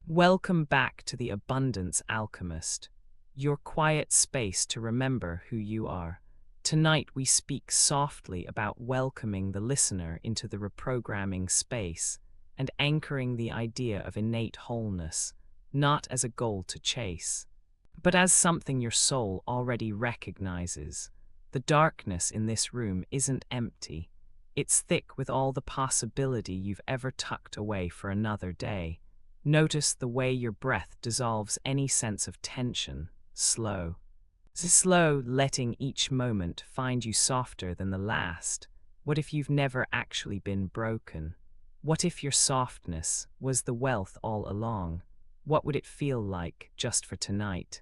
Welcome back to the Abundance Alchemist, your quiet space to remember who you are. Tonight we speak softly about welcoming the listener into the reprogramming space and anchoring the idea of innate wholeness, not as a goal to chase, but as something your soul already recognizes. The darkness in this room isn't empty. It's thick with all the possibility you've ever tucked away for another day. Notice the way your breath dissolves any sense of tension, slow, letting each moment find you softer than the last. What if you've never actually been broken? What if your softness was the wealth all along? What would it feel like just for tonight?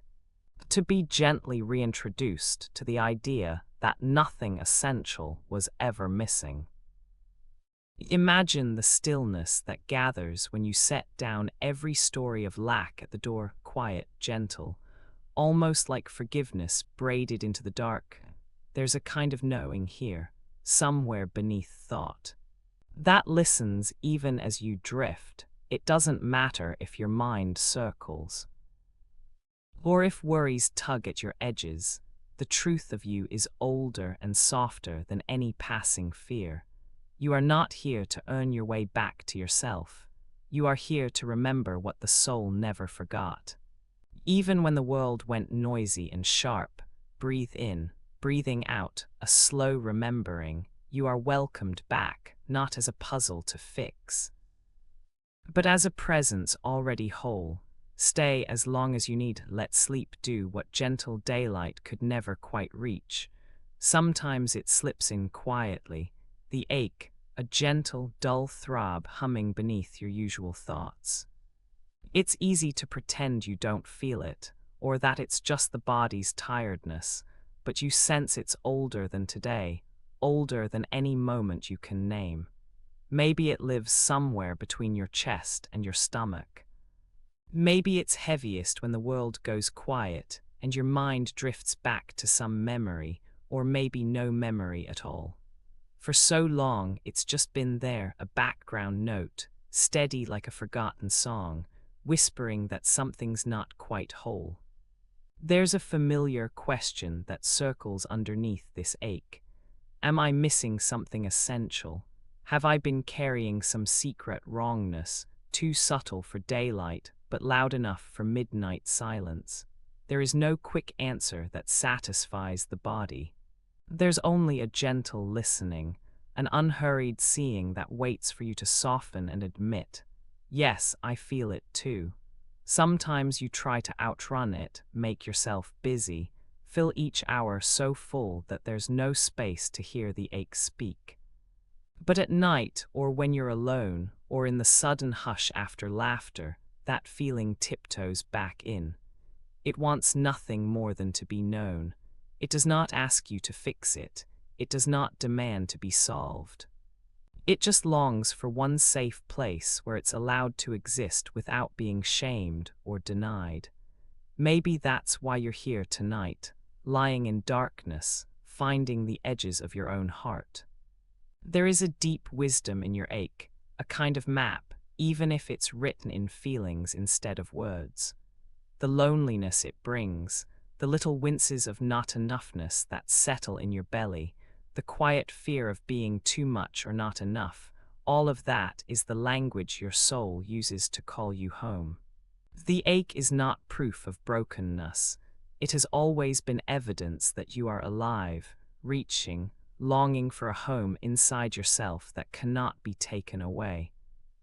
To be gently reintroduced to the idea that nothing essential was ever missing. Imagine the stillness that gathers when you set down every story of lack at the door, quiet, gentle, almost like forgiveness braided into the dark. There's a kind of knowing here, somewhere beneath thought, that listens even as you drift. It doesn't matter if your mind circles, or if worries tug at your edges. The truth of you is older and softer than any passing fear. You are not here to earn your way back to yourself. You are here to remember what the soul never forgot. Even when the world went noisy and sharp, breathe in, breathing out, a slow remembering. You are welcomed back, not as a puzzle to fix, but as a presence already whole. Stay as long as you need. Let sleep do what gentle daylight could never quite reach. Sometimes it slips in quietly, the ache, a gentle, dull throb humming beneath your usual thoughts. It's easy to pretend you don't feel it, or that it's just the body's tiredness, but you sense it's older than today, older than any moment you can name. Maybe it lives somewhere between your chest and your stomach. Maybe it's heaviest when the world goes quiet and your mind drifts back to some memory, or maybe no memory at all. For so long, it's just been there, a background note, steady like a forgotten song, whispering that something's not quite whole. There's a familiar question that circles underneath this ache. Am I missing something essential? Have I been carrying some secret wrongness, too subtle for daylight, but loud enough for midnight silence? There is no quick answer that satisfies the body. There's only a gentle listening, an unhurried seeing that waits for you to soften and admit, yes, I feel it too. Sometimes you try to outrun it, make yourself busy, fill each hour so full that there's no space to hear the ache speak. But at night, or when you're alone, or in the sudden hush after laughter, that feeling tiptoes back in. It wants nothing more than to be known. It does not ask you to fix it. It does not demand to be solved. It just longs for one safe place where it's allowed to exist without being shamed or denied. Maybe that's why you're here tonight, lying in darkness, finding the edges of your own heart. There is a deep wisdom in your ache, a kind of map, even if it's written in feelings instead of words. The loneliness it brings, the little winces of not enoughness that settle in your belly, the quiet fear of being too much or not enough, all of that is the language your soul uses to call you home. The ache is not proof of brokenness. It has always been evidence that you are alive, reaching, longing for a home inside yourself that cannot be taken away.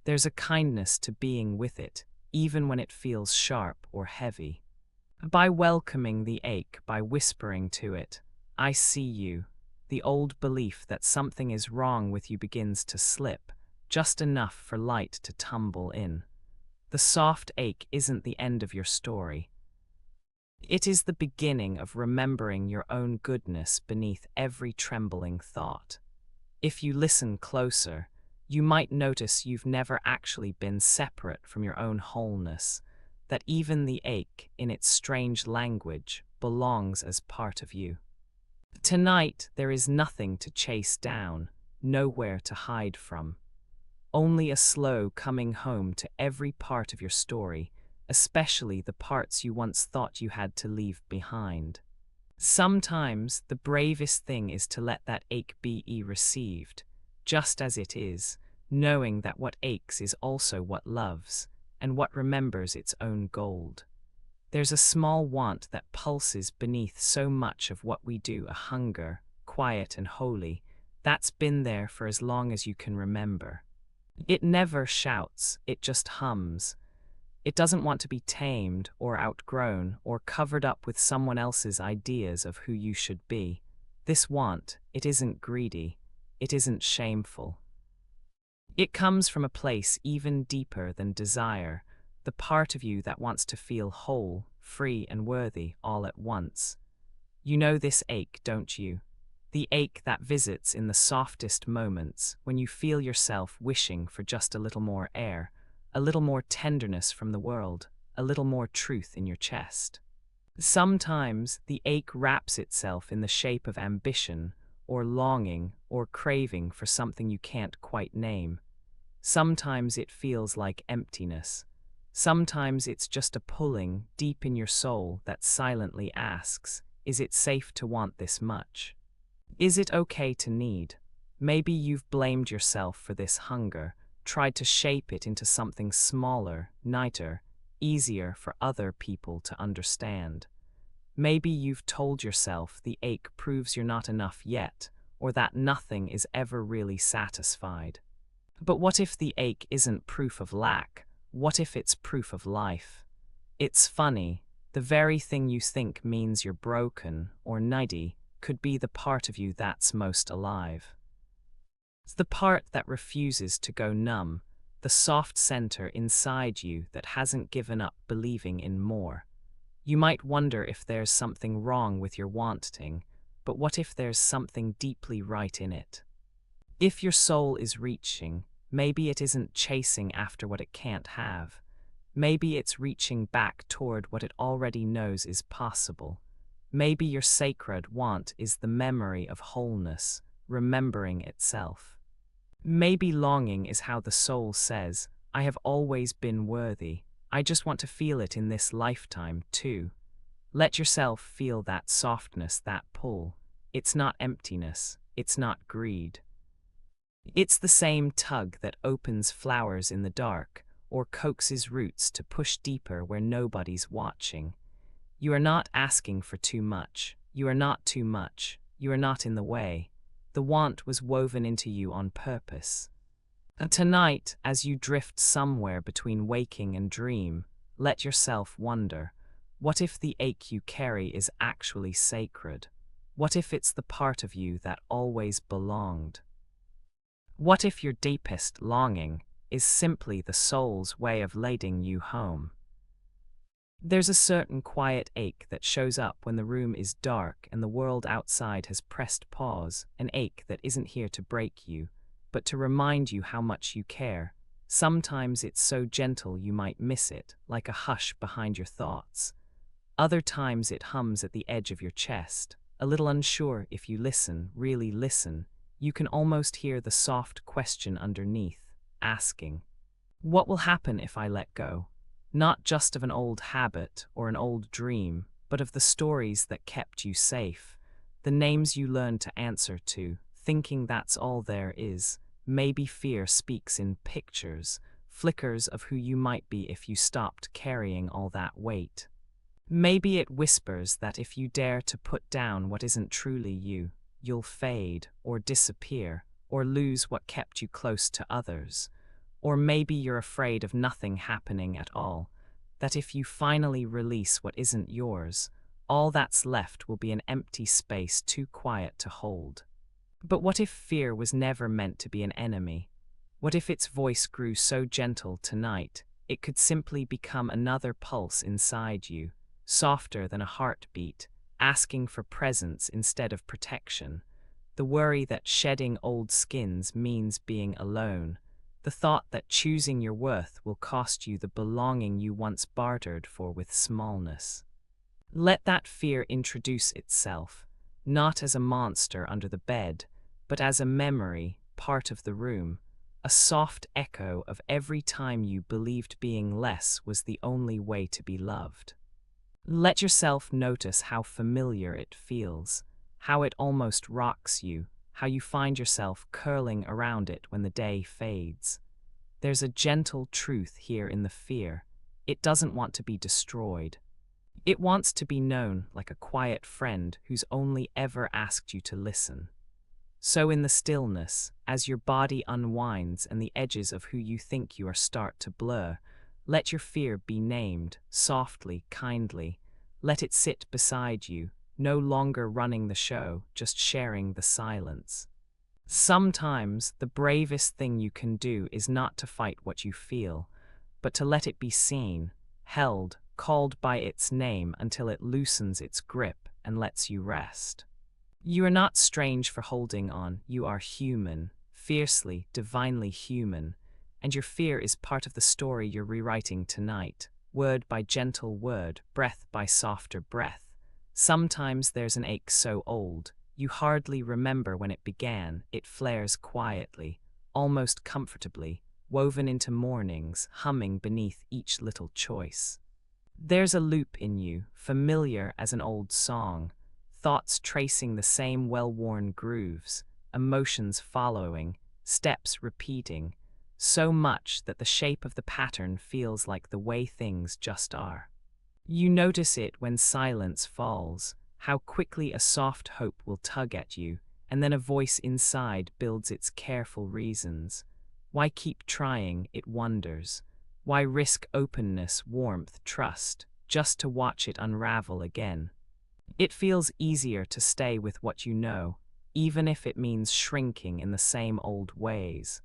There's a kindness to being with it, even when it feels sharp or heavy. By welcoming the ache, by whispering to it, I see you, the old belief that something is wrong with you begins to slip, just enough for light to tumble in. The soft ache isn't the end of your story. It is the beginning of remembering your own goodness beneath every trembling thought. If you listen closer, you might notice you've never actually been separate from your own wholeness, that even the ache, in its strange language, belongs as part of you. Tonight, there is nothing to chase down, nowhere to hide from. only a slow coming home to every part of your story, especially the parts you once thought you had to leave behind. Sometimes the bravest thing is to let that ache be received, just as it is, knowing that what aches is also what loves, and what remembers its own gold. There's a small want that pulses beneath so much of what we do, a hunger, quiet and holy, that's been there for as long as you can remember. It never shouts, it just hums. It doesn't want to be tamed or outgrown or covered up with someone else's ideas of who you should be. This want, it isn't greedy, it isn't shameful. It comes from a place even deeper than desire, the part of you that wants to feel whole, free and worthy all at once. You know this ache, don't you? The ache that visits in the softest moments when you feel yourself wishing for just a little more air, a little more tenderness from the world, a little more truth in your chest. Sometimes the ache wraps itself in the shape of ambition, or longing, or craving for something you can't quite name. Sometimes it feels like emptiness. Sometimes it's just a pulling deep in your soul that silently asks, is it safe to want this much? Is it okay to need? Maybe you've blamed yourself for this hunger, tried to shape it into something smaller, nicer, easier for other people to understand. Maybe you've told yourself the ache proves you're not enough yet, or that nothing is ever really satisfied. But what if the ache isn't proof of lack? What if it's proof of life? It's funny, the very thing you think means you're broken or needy could be the part of you that's most alive. It's the part that refuses to go numb, the soft center inside you that hasn't given up believing in more. You might wonder if there's something wrong with your wanting, but what if there's something deeply right in it? If your soul is reaching, maybe it isn't chasing after what it can't have. Maybe it's reaching back toward what it already knows is possible. Maybe your sacred want is the memory of wholeness, remembering itself. Maybe longing is how the soul says, I have always been worthy. I just want to feel it in this lifetime, too. Let yourself feel that softness, that pull. It's not emptiness. It's not greed. It's the same tug that opens flowers in the dark or coaxes roots to push deeper where nobody's watching. You are not asking for too much. You are not too much. You are not in the way. The want was woven into you on purpose. And tonight, as you drift somewhere between waking and dream, let yourself wonder, what if the ache you carry is actually sacred? What if it's the part of you that always belonged? What if your deepest longing is simply the soul's way of leading you home? There's a certain quiet ache that shows up when the room is dark and the world outside has pressed pause, an ache that isn't here to break you, but to remind you how much you care. Sometimes it's so gentle you might miss it, like a hush behind your thoughts. Other times it hums at the edge of your chest, a little unsure if you listen, really listen. You can almost hear the soft question underneath, asking, what will happen if I let go? Not just of an old habit or an old dream, but of the stories that kept you safe, the names you learned to answer to, thinking that's all there is. Maybe fear speaks in pictures, flickers of who you might be if you stopped carrying all that weight. Maybe it whispers that if you dare to put down what isn't truly you, you'll fade or disappear or lose what kept you close to others. Or maybe you're afraid of nothing happening at all, that if you finally release what isn't yours, all that's left will be an empty space too quiet to hold. But what if fear was never meant to be an enemy? What if its voice grew so gentle tonight, it could simply become another pulse inside you, softer than a heartbeat, asking for presence instead of protection? The worry that shedding old skins means being alone. The thought that choosing your worth will cost you the belonging you once bartered for with smallness. Let that fear introduce itself, not as a monster under the bed, but as a memory, part of the room, a a soft echo of every time you believed being less was the only way to be loved. Let yourself notice how familiar it feels, how it almost rocks you, how you find yourself curling around it when the day fades. There's a gentle truth here in the fear. It doesn't want to be destroyed. It wants to be known like a quiet friend who's only ever asked you to listen. So in the stillness, as your body unwinds and the edges of who you think you are start to blur, let your fear be named, softly, kindly. Let it sit beside you, no longer running the show, just sharing the silence. Sometimes the bravest thing you can do is not to fight what you feel, but to let it be seen, held, called by its name until it loosens its grip and lets you rest. You are not strange for holding on, you are human, fiercely, divinely human, and your fear is part of the story you're rewriting tonight, word by gentle word, breath by softer breath. Sometimes there's an ache so old, you hardly remember when it began. It flares quietly, almost comfortably, woven into mornings, humming beneath each little choice. There's a loop in you, familiar as an old song, thoughts tracing the same well-worn grooves, emotions following, steps repeating, so much that the shape of the pattern feels like the way things just are. You notice it when silence falls, how quickly a soft hope will tug at you, and then a voice inside builds its careful reasons. Why keep trying, it wonders. Why risk openness, warmth, trust, just to watch it unravel again? It feels easier to stay with what you know, even if it means shrinking in the same old ways.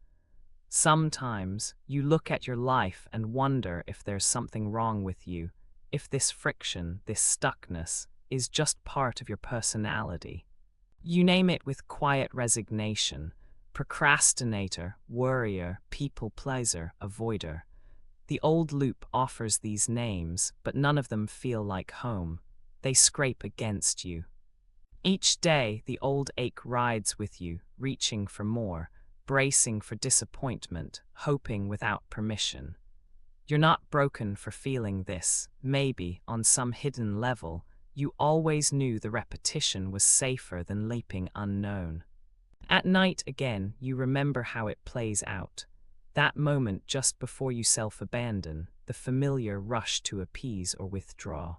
Sometimes you look at your life and wonder if there's something wrong with you, if this friction, this stuckness, is just part of your personality. You name it with quiet resignation: procrastinator, worrier, people pleaser, avoider. The old loop offers these names, but none of them feel like home. They scrape against you. Each day, the old ache rides with you, reaching for more, bracing for disappointment, hoping without permission. You're not broken for feeling this. Maybe, on some hidden level, you always knew the repetition was safer than leaping unknown. At night again, you remember how it plays out. That moment just before you self-abandon, the familiar rush to appease or withdraw.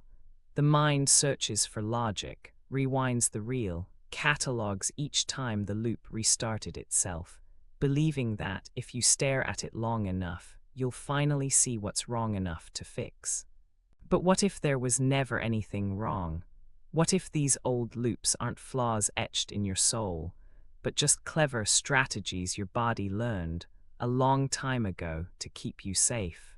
The mind searches for logic, rewinds the reel, catalogs each time the loop restarted itself, believing that if you stare at it long enough, you'll finally see what's wrong enough to fix. But what if there was never anything wrong? What if these old loops aren't flaws etched in your soul, but just clever strategies your body learned a long time ago to keep you safe?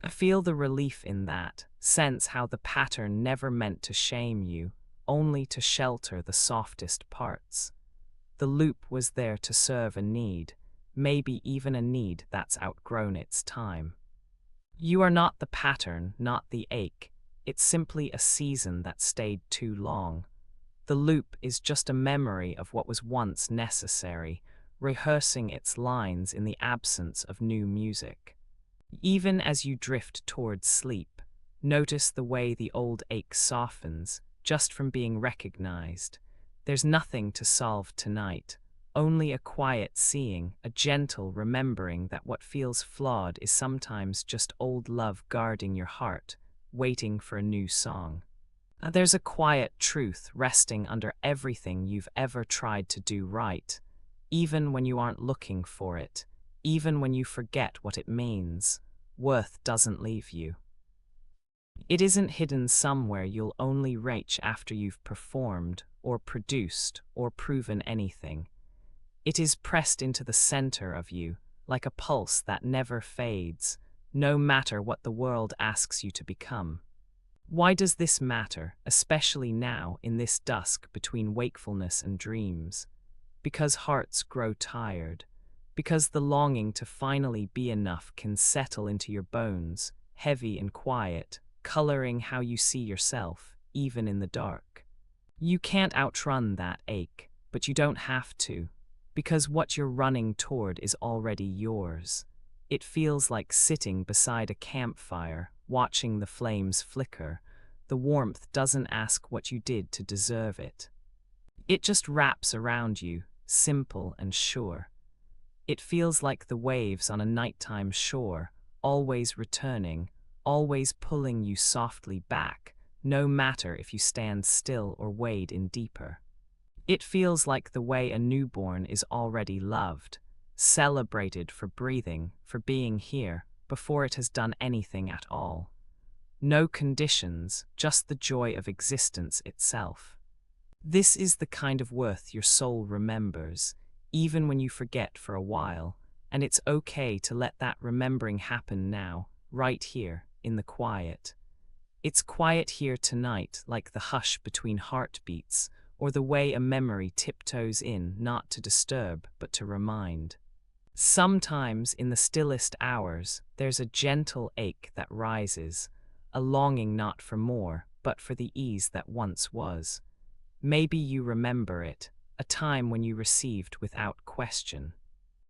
Feel the relief in that. Sense how the pattern never meant to shame you, only to shelter the softest parts. The loop was there to serve a need, maybe even a need that's outgrown its time. You are not the pattern, not the ache. It's simply a season that stayed too long. The loop is just a memory of what was once necessary, rehearsing its lines in the absence of new music. Even as you drift towards sleep, notice the way the old ache softens, just from being recognized. There's nothing to solve tonight, only a quiet seeing, a gentle remembering that what feels flawed is sometimes just old love guarding your heart, waiting for a new song. There's a quiet truth resting under everything you've ever tried to do right, even when you aren't looking for it. Even when you forget what it means, worth doesn't leave you. It isn't hidden somewhere you'll only reach after you've performed, or produced, or proven anything. It is pressed into the center of you, like a pulse that never fades, no matter what the world asks you to become. Why does this matter, especially now in this dusk between wakefulness and dreams? Because hearts grow tired. Because the longing to finally be enough can settle into your bones, heavy and quiet, coloring how you see yourself, even in the dark. You can't outrun that ache, but you don't have to. because what you're running toward is already yours. It feels like sitting beside a campfire, watching the flames flicker. The warmth doesn't ask what you did to deserve it. It just wraps around you, simple and sure. It feels like the waves on a nighttime shore, always returning, always pulling you softly back, no matter if you stand still or wade in deeper. It feels like the way a newborn is already loved, celebrated for breathing, for being here, before it has done anything at all. No conditions, just the joy of existence itself. This is the kind of worth your soul remembers, even when you forget for a while, and it's okay to let that remembering happen now, right here, in the quiet. It's quiet here tonight, like the hush between heartbeats, or the way a memory tiptoes in, not to disturb, but to remind. Sometimes, in the stillest hours, there's a gentle ache that rises, a longing not for more, but for the ease that once was. Maybe you remember it, a time when you received without question.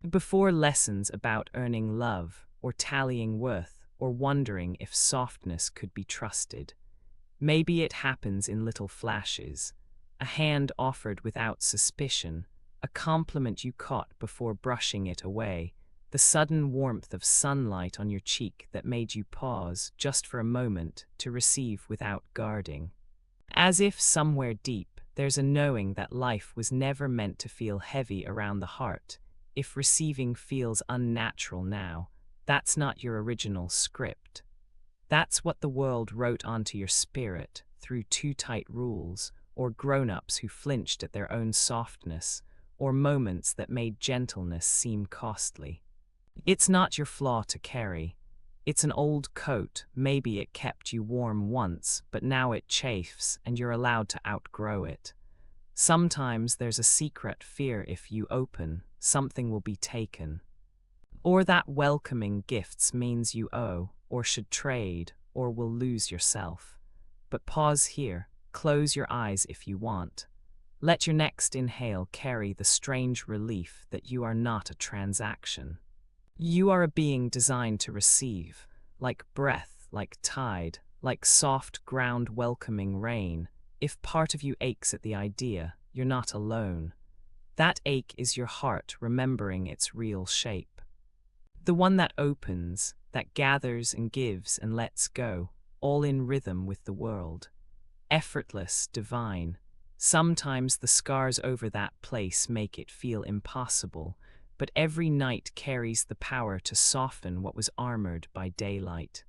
Before lessons about earning love, or tallying worth, or wondering if softness could be trusted. Maybe it happens in little flashes, a hand offered without suspicion, a compliment you caught before brushing it away, the sudden warmth of sunlight on your cheek that made you pause just for a moment to receive without guarding. As if somewhere deep, there's a knowing that life was never meant to feel heavy around the heart. If receiving feels unnatural now, that's not your original script. That's what the world wrote onto your spirit through too tight rules, or grown-ups who flinched at their own softness, or moments that made gentleness seem costly. It's not your flaw to carry. It's an old coat, maybe it kept you warm once, but now it chafes and you're allowed to outgrow it. Sometimes there's a secret fear if you open, something will be taken. Or that welcoming gifts means you owe, or should trade, or will lose yourself. But pause here, close your eyes if you want. Let your next inhale carry the strange relief that you are not a transaction. You are a being designed to receive, like breath, like tide, like soft ground welcoming rain. If part of you aches at the idea, you're not alone. That ache is your heart remembering its real shape. The one that opens, that gathers and gives and lets go, all in rhythm with the world. Effortless, divine. Sometimes the scars over that place make it feel impossible, but every night carries the power to soften what was armored by daylight.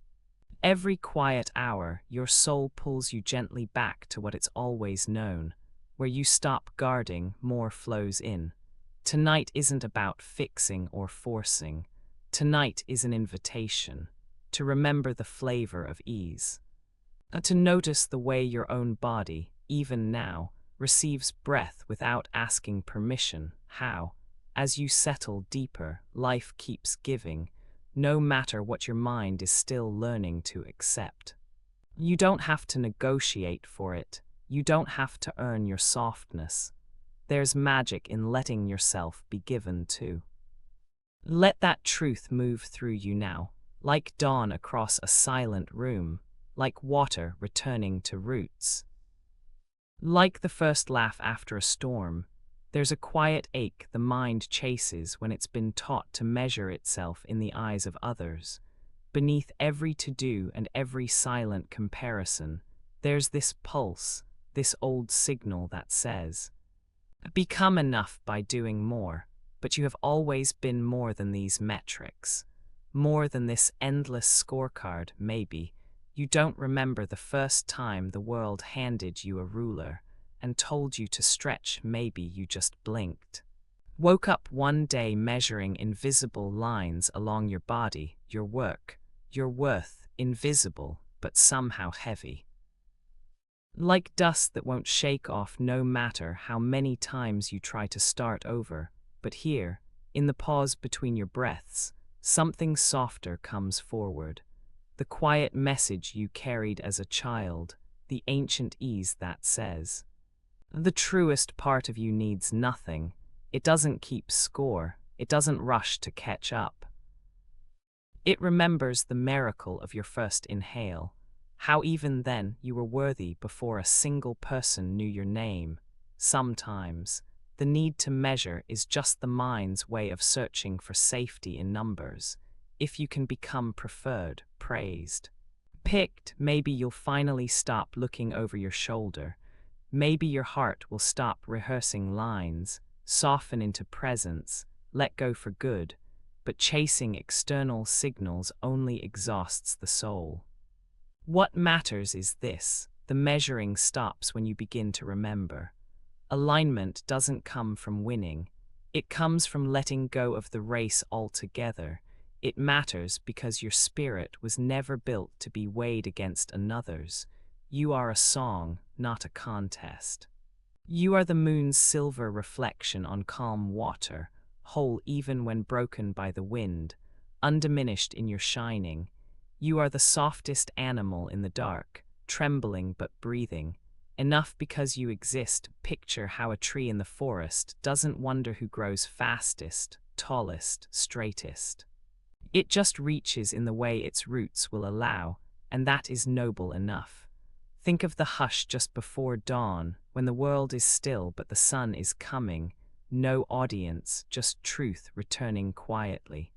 Every quiet hour, your soul pulls you gently back to what it's always known. Where you stop guarding, more flows in. Tonight isn't about fixing or forcing. Tonight is an invitation to remember the flavor of ease. To notice the way your own body, even now, receives breath without asking permission. How, as you settle deeper, life keeps giving, no matter what your mind is still learning to accept. You don't have to negotiate for it. You don't have to earn your softness. There's magic in letting yourself be given to. Let that truth move through you now, like dawn across a silent room, like water returning to roots. Like the first laugh after a storm, there's a quiet ache the mind chases when it's been taught to measure itself in the eyes of others. Beneath every to-do and every silent comparison, there's this pulse, this old signal that says, "Become enough by doing more," but you have always been more than these metrics. More than this endless scorecard, maybe. You don't remember the first time the world handed you a ruler and told you to stretch, maybe you just blinked. Woke up one day measuring invisible lines along your body, your work, your worth, invisible, but somehow heavy. Like dust that won't shake off no matter how many times you try to start over, but here, in the pause between your breaths, something softer comes forward. The quiet message you carried as a child, the ancient ease that says, the truest part of you needs nothing, It doesn't keep score. It doesn't rush to catch up. It remembers the miracle of your first inhale, how even then you were worthy before a single person knew your name. Sometimes, the need to measure is just the mind's way of searching for safety in numbers. If you can become preferred, praised, picked, maybe you'll finally stop looking over your shoulder. Maybe your heart will stop rehearsing lines, soften into presence, let go for good. But chasing external signals only exhausts the soul. What matters is this: the measuring stops when you begin to remember. Alignment doesn't come from winning, it comes from letting go of the race altogether. It matters because your spirit was never built to be weighed against another's. You are a song, not a contest. You are the moon's silver reflection on calm water, whole even when broken by the wind, undiminished in your shining. You are the softest animal in the dark, trembling but breathing. Enough because you exist. Picture how a tree in the forest doesn't wonder who grows fastest, tallest, straightest. It just reaches in the way its roots will allow, and that is noble enough. Think of the hush just before dawn, when the world is still but the sun is coming. No audience, just truth returning quietly.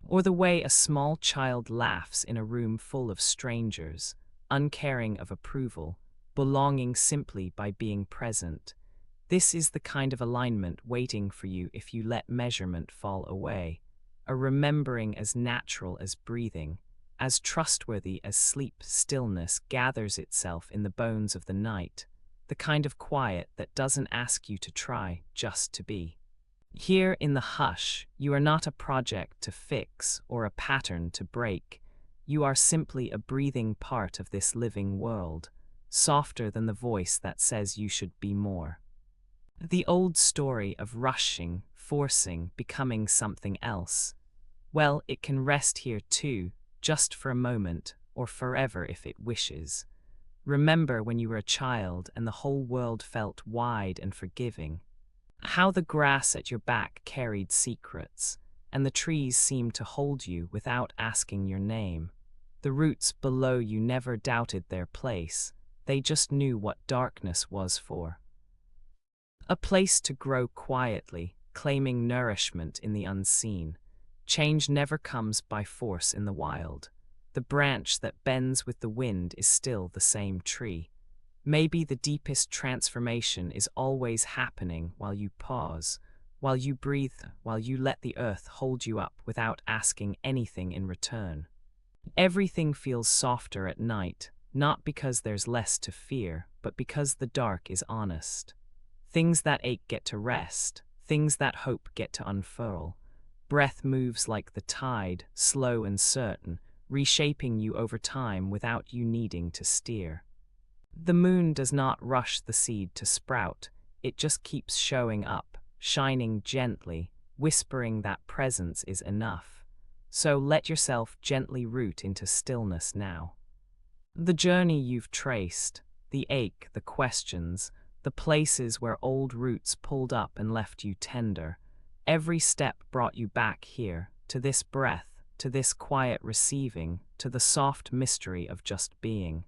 Or the way a small child laughs in a room full of strangers, uncaring of approval, belonging simply by being present. This is the kind of alignment waiting for you if you let measurement fall away. A remembering as natural as breathing, as trustworthy as sleep. Stillness gathers itself in the bones of the night, the kind of quiet that doesn't ask you to try, just to be. Here in the hush, you are not a project to fix or a pattern to break. You are simply a breathing part of this living world, softer than the voice that says you should be more. The old story of rushing, forcing, becoming something else. Well, it can rest here too, just for a moment, or forever if it wishes. Remember when you were a child and the whole world felt wide and forgiving. How the grass at your back carried secrets, and the trees seemed to hold you without asking your name. The roots below you never doubted their place, they just knew what darkness was for. A place to grow quietly, claiming nourishment in the unseen. Change never comes by force in the wild. The branch that bends with the wind is still the same tree. Maybe the deepest transformation is always happening while you pause, while you breathe, while you let the earth hold you up without asking anything in return. Everything feels softer at night, not because there's less to fear, but because the dark is honest. Things that ache get to rest, things that hope get to unfurl. Breath moves like the tide, slow and certain, reshaping you over time without you needing to steer. The moon does not rush the seed to sprout, it just keeps showing up, shining gently, whispering that presence is enough. So let yourself gently root into stillness now. The journey you've traced, the ache, the questions, the places where old roots pulled up and left you tender, every step brought you back here, to this breath, to this quiet receiving, to the soft mystery of just being.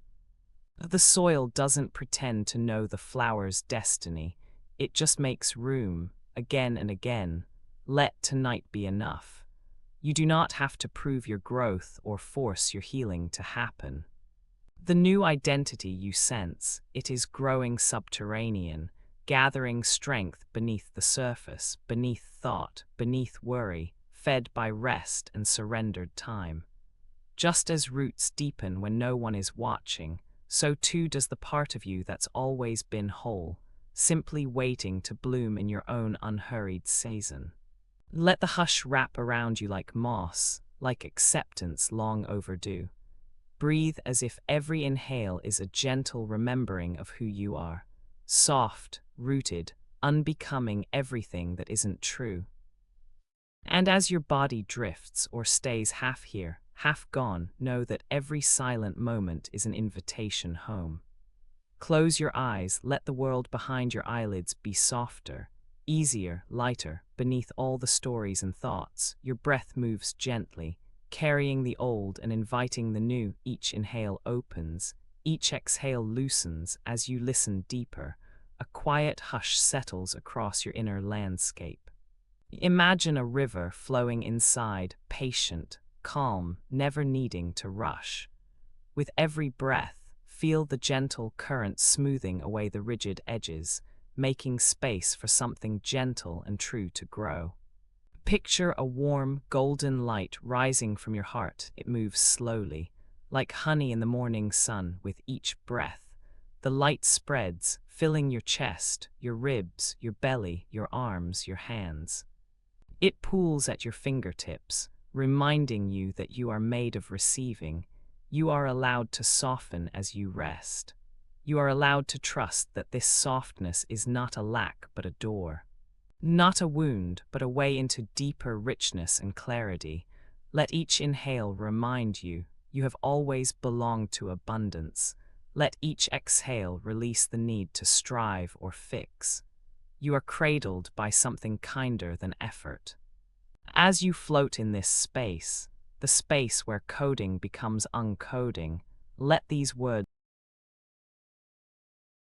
The soil doesn't pretend to know the flower's destiny, it just makes room, again and again. Let tonight be enough. You do not have to prove your growth or force your healing to happen. The new identity you sense, it is growing subterranean, gathering strength beneath the surface, beneath thought, beneath worry, fed by rest and surrendered time. Just as roots deepen when no one is watching, so too does the part of you that's always been whole, simply waiting to bloom in your own unhurried season. Let the hush wrap around you like moss, like acceptance long overdue. Breathe as if every inhale is a gentle remembering of who you are. Soft, rooted, unbecoming everything that isn't true. And as your body drifts or stays half here, half gone, know that every silent moment is an invitation home. Close your eyes, let the world behind your eyelids be softer. easier, lighter, beneath all the stories and thoughts. Your breath moves gently, carrying the old and inviting the new. Each inhale opens, each exhale loosens as you listen deeper. A quiet hush settles across your inner landscape. Imagine a river flowing inside, patient, calm, never needing to rush. With every breath, feel the gentle current smoothing away the rigid edges, making space for something gentle and true to grow. Picture a warm, golden light rising from your heart. It moves slowly, like honey in the morning sun. With each breath, the light spreads, filling your chest, your ribs, your belly, your arms, your hands. It pools at your fingertips, reminding you that you are made of receiving. You are allowed to soften as you rest. You are allowed to trust that this softness is not a lack but a door. Not a wound, but a way into deeper richness and clarity. Let each inhale remind you, you have always belonged to abundance. Let each exhale release the need to strive or fix. You are cradled by something kinder than effort. As you float in this space, the space where coding becomes uncoding, let these words